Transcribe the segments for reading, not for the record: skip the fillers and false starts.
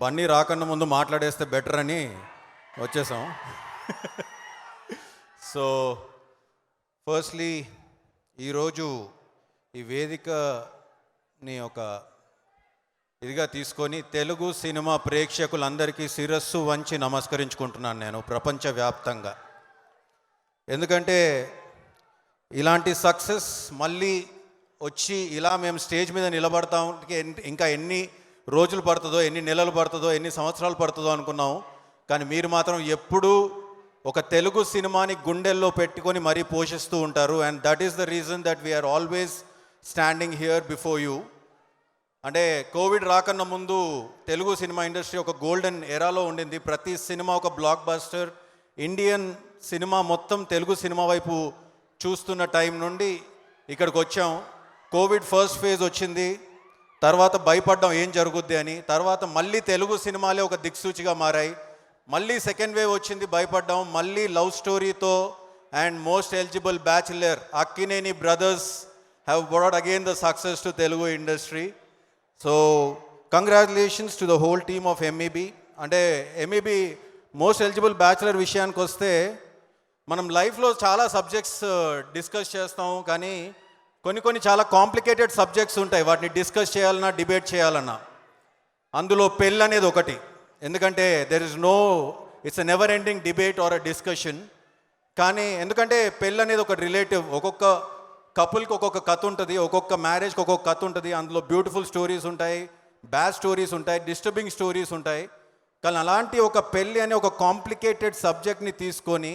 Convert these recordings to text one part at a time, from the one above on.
బన్నీ రాకన్నా ముందు మాట్లాడేస్తే బెటర్ అని వచ్చేసాం. సో ఫస్ట్లీ ఈరోజు ఈ వేదికని ఒక ఇదిగా తీసుకొని తెలుగు సినిమా ప్రేక్షకులందరికీ శిరస్సు వంచి నమస్కరించుకుంటున్నాను నేను ప్రపంచవ్యాప్తంగా. ఎందుకంటే ఇలాంటి సక్సెస్ మళ్ళీ వచ్చి ఇలా మేము స్టేజ్ మీద నిలబడతాం, ఇంకా ఎన్ని రోజులు పడుతుందో, ఎన్ని నెలలు పడుతుందో, ఎన్ని సంవత్సరాలు పడుతుందో అనుకున్నాం. కానీ మీరు మాత్రం ఎప్పుడూ ఒక తెలుగు సినిమాని గుండెల్లో పెట్టుకొని మరీ పోషిస్తూ ఉంటారు. And that is the reason that we are always standing here before you. అంటే కోవిడ్ రాకన్నా ముందు తెలుగు సినిమా ఇండస్ట్రీ ఒక గోల్డెన్ ఎరాలో ఉండింది. ప్రతి సినిమా ఒక బ్లాక్ బస్టర్. ఇండియన్ సినిమా మొత్తం తెలుగు సినిమా వైపు చూస్తున్న టైం నుండి ఇక్కడికి వచ్చాం. కోవిడ్ ఫస్ట్ ఫేజ్ వచ్చింది, తర్వాత భయపడ్డాం ఏం జరుగుద్ది అని. తర్వాత మళ్ళీ తెలుగు సినిమాలే ఒక దిక్సూచిగా మారాయి. మళ్ళీ సెకండ్ వేవ్ వచ్చింది, భయపడ్డాం. మళ్ళీ లవ్ స్టోరీతో and most eligible bachelor Akkineni brothers have brought again the success to Telugu industry. So congratulations to the whole team of MEB. అంటే ఎంఈబీ మోస్ట్ ఎలిజిబుల్ బ్యాచిలర్ విషయానికి వస్తే, మనం లైఫ్లో చాలా సబ్జెక్ట్స్ డిస్కస్ చేస్తాం, కానీ కొన్ని చాలా కాంప్లికేటెడ్ సబ్జెక్ట్స్ ఉంటాయి. వాటిని డిస్కస్ చేయాలన్నా, డిబేట్ చేయాలన్నా. అందులో పెళ్ళి అనేది ఒకటి. ఎందుకంటే it's a never ending debate or a discussion. కానీ ఎందుకంటే పెళ్ళి అనేది ఒక రిలేటివ్. ఒక్కొక్క కపుల్కి ఒక్కొక్క కథ ఉంటుంది, ఒక్కొక్క మ్యారేజ్కి ఒక్కొక్క కథ ఉంటుంది. అందులో బ్యూటిఫుల్ స్టోరీస్ ఉంటాయి, బ్యాడ్ స్టోరీస్ ఉంటాయి, డిస్టర్బింగ్ స్టోరీస్ ఉంటాయి. కానీ అలాంటి ఒక పెళ్ళి అనే ఒక కాంప్లికేటెడ్ సబ్జెక్ట్ని తీసుకొని,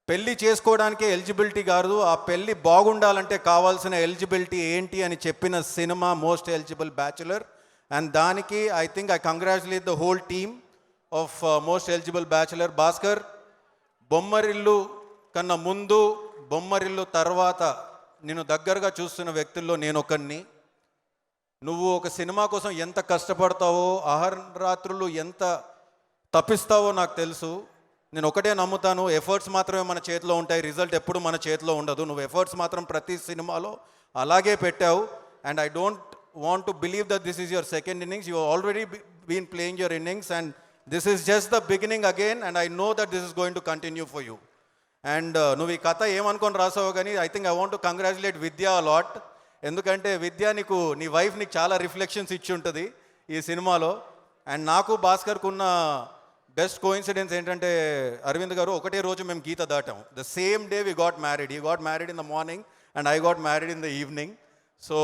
పెళ్ళి చేసుకోవడానికి ఎలిజిబిలిటీ కాదు, ఆ పెళ్ళి బాగుండాలంటే కావాల్సిన ఎలిజిబిలిటీ ఏంటి అని చెప్పిన cinema most eligible bachelor. And దానికి I think I congratulate the whole team of most eligible bachelor. Bhaskar, Bommarillu కన్నా ముందు, బొమ్మరిల్లు తర్వాత నేను దగ్గరగా చూస్తున్న వ్యక్తుల్లో నేను ఒకరిని. నువ్వు ఒక సినిమా కోసం ఎంత కష్టపడతావో, అహర్రాత్రులు ఎంత తప్పిస్తావో నాకు తెలుసు. నేను ఒకటే నమ్ముతాను, ఎఫర్ట్స్ మాత్రమే మన చేతిలో ఉంటాయి, రిజల్ట్ ఎప్పుడు మన చేతిలో ఉండదు. నువ్వు ఎఫర్ట్స్ మాత్రం ప్రతి సినిమాలో అలాగే పెట్టావు. And I don't want to believe that this is your second innings. You have already been playing your innings, and this is just the beginning again, and I know that this is going to continue for you. And నువ్వు ఈ కథ ఏమనుకొని రాసావో కానీ I think I want to congratulate Vidya a lot. ఎందుకంటే విద్య నీ wife నీకు చాలా రిఫ్లెక్షన్స్ ఇచ్చి ఉంటుంది ఈ సినిమాలో. అండ్ నాకు భాస్కర్కు ఉన్న బెస్ట్ కోఇన్సిడెన్స్ ఏంటంటే, అరవింద్ గారు ఒకటే రోజు మేము గీత దాటాం. The same day we got married. He got married in the morning and I got married in the evening. So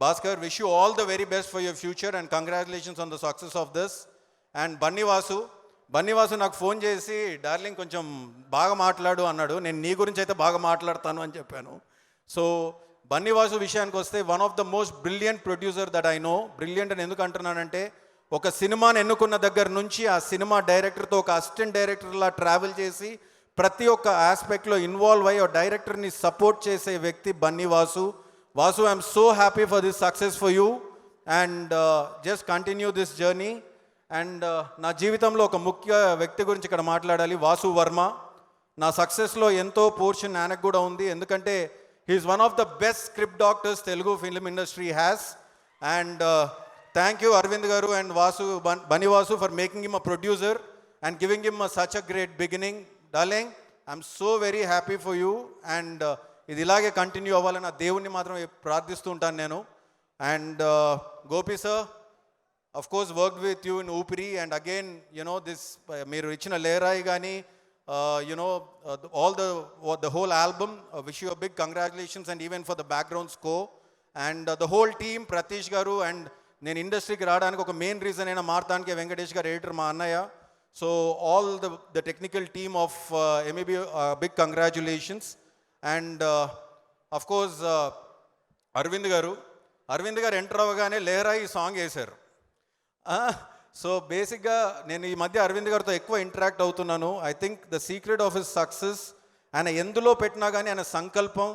Bhaskar, wish you all the very best for your future and congratulations on the success of this. And Banni Vasu నాకు phone చేసి, darling కొంచెం బాగా మాట్లాడు అన్నాడు. నేను నీ గురించి అయితే బాగా మాట్లాడతాను అని చెప్పాను. సో బన్నీ వాసు విషయానికి వస్తే, one of the most brilliant producer that I know. Brilliant అని ఎందుకు అంటున్నానంటే, ఒక సినిమాని ఎన్నుకున్న దగ్గర నుంచి ఆ సినిమా డైరెక్టర్తో ఒక అసిస్టెంట్ డైరెక్టర్లా ట్రావెల్ చేసి ప్రతి ఒక్క ఆస్పెక్ట్లో ఇన్వాల్వ్ అయ్యి డైరెక్టర్ని సపోర్ట్ చేసే వ్యక్తి Bunny Vasu. Vasu, I'm so happy for this success for you, and just continue this journey. And నా జీవితంలో ఒక ముఖ్య వ్యక్తి గురించి ఇక్కడ మాట్లాడాలి, వాసు వర్మ. నా సక్సెస్లో ఎంతో పోర్షన్ ఆయనకు కూడా ఉంది. ఎందుకంటే he is one of the best script doctors Telugu film industry has. And thank you Aravind garu and Bunny Vasu for making him a producer and giving him such a great beginning. Darling, I'm so very happy for you. And ఇది ఇలాగే continue అవ్వాలని ఆ దేవుణ్ణి మాత్రం ప్రార్థిస్తూ ఉంటాను నేను. And Gopi sir, of course worked with you in Oopiri. And again this మీరు ఇచ్చిన లేరాయి కానీ all the whole album, wish you a big congratulations and even for the background score. And the whole team, Pratheesh garu. And నేను ఇండస్ట్రీకి రావడానికి ఒక main reason అయినా మార్తానికి వెంకటేష్ గారు, ఎడిటర్ మా అన్నయ్య. So all the technical team of MEB, big congratulations. And of course Aravind garu enter అవ్వగానే లేరాయి song వేశారు. సో బేసిక్గా నేను ఈ మధ్య అరవింద్ గారితో ఎక్కువ ఇంటరాక్ట్ అవుతున్నాను. I think the secret of his success, ఆయన ఎందులో పెట్టినా కానీ ఆయన సంకల్పం.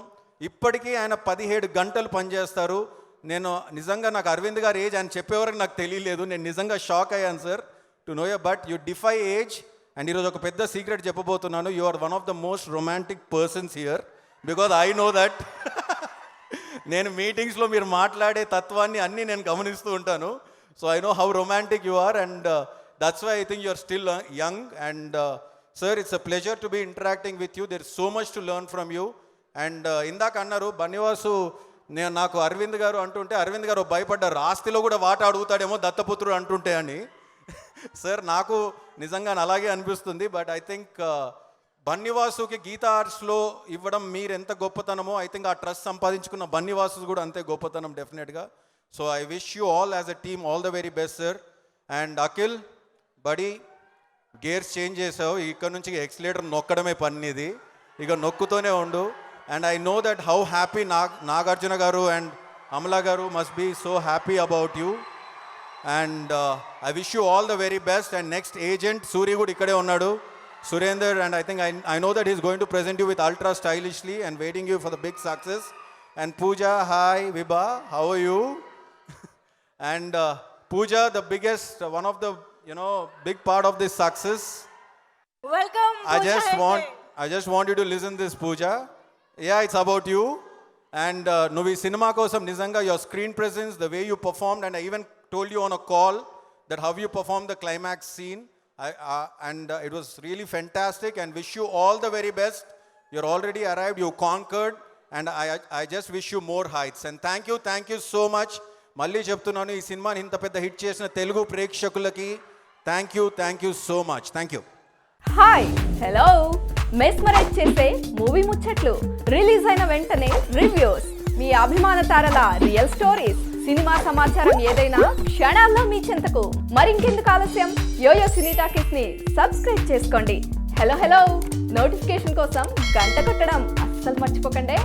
ఇప్పటికీ ఆయన 17 గంటలు పనిచేస్తారు. నేను నిజంగా, నాకు అరవింద్ గారు ఏజ్ ఆయన చెప్పేవరకు నాకు తెలియలేదు. నేను నిజంగా షాక్ అయ్యాను sir to know you. But you defy age. And ఈరోజు ఒక పెద్ద సీక్రెట్ చెప్పబోతున్నాను. You are one of the most romantic persons here, because I know that. నేను మీటింగ్స్లో మీరు మాట్లాడే తత్వాన్ని అన్నీ నేను గమనిస్తూ ఉంటాను. So I know how romantic you are, and that's why I think you're still young. And sir, it's a pleasure to be interacting with you. There's so much to learn from you. And ఇందాక అన్నారు బన్నివాసు నాకు అరవింద్ గారు అంటుంటే అరవింద్ గారు భయపడ్డారు, ఆస్తిలో కూడా వాట అడుగుతాడేమో దత్తపుత్రుడు అంటుంటే అని. సార్ నాకు నిజంగా అలాగే అనిపిస్తుంది. బట్ ఐ థింక్ బన్నివాసుకి గీతా ఆర్ట్స్లో ఇవ్వడం మీరు ఎంత గొప్పతనమో ఐ థింక్ ఆ ట్రస్ట్ సంపాదించుకున్న బన్నివాసు కూడా అంతే గొప్పతనం డెఫినెట్గా. So I wish you all as a team all the very best sir. And Akhil buddy gears change చేసావు, ఇక్కడ నుంచి ఎక్సిలేటర్ నొక్కడమే పనిది, ఇక నొక్కుతూనే ఉండు. And I know that how happy Nagarjuna garu and Amala garu must be so happy about you. And I wish you all the very best. And next agent Suri కూడా ఇక్కడే ఉన్నాడు, Surender. And I think I know that he's going to present you with ultra stylishly and waiting you for the big success. And Pooja, hi Vibha, how are you? And Pooja, the biggest, one of the big part of this success. Welcome Pooja. I just want you to listen this, Pooja. Yeah, it's about you. And నువ్వు ఈ cinema కోసం నిజంగా your screen presence, the way you performed, and I even told you on a call that how you performed the climax scene. And it was really fantastic, and wish you all the very best. You're already arrived, you conquered, and I just wish you more heights. And thank you so much. మళ్ళీ చెప్తున్నాను, ఈ సినిమాని ఇంత పెద్ద hit చేసిన తెలుగు ప్రేక్షకులకి thank you so much. Thank you. Hi hello, mesmerize చేసే movie ముచ్చట్లు, రిలీజ్ అయిన వెంటనే రివ్యూస్, మీ అభిమాన తారల రియల్ స్టోరీస్, సినిమా సమాచారం ఏదైనా క్షణాల్లో మీ చెంతకు. మరింకెందుకు ఆలస్యం, యోయో సినీ టాకీస్ ని సబ్స్క్రైబ్ చేసుకోండి. హలో నోటిఫికేషన్ కోసం గంట కొట్టడం అస్సలు మర్చిపోకండి.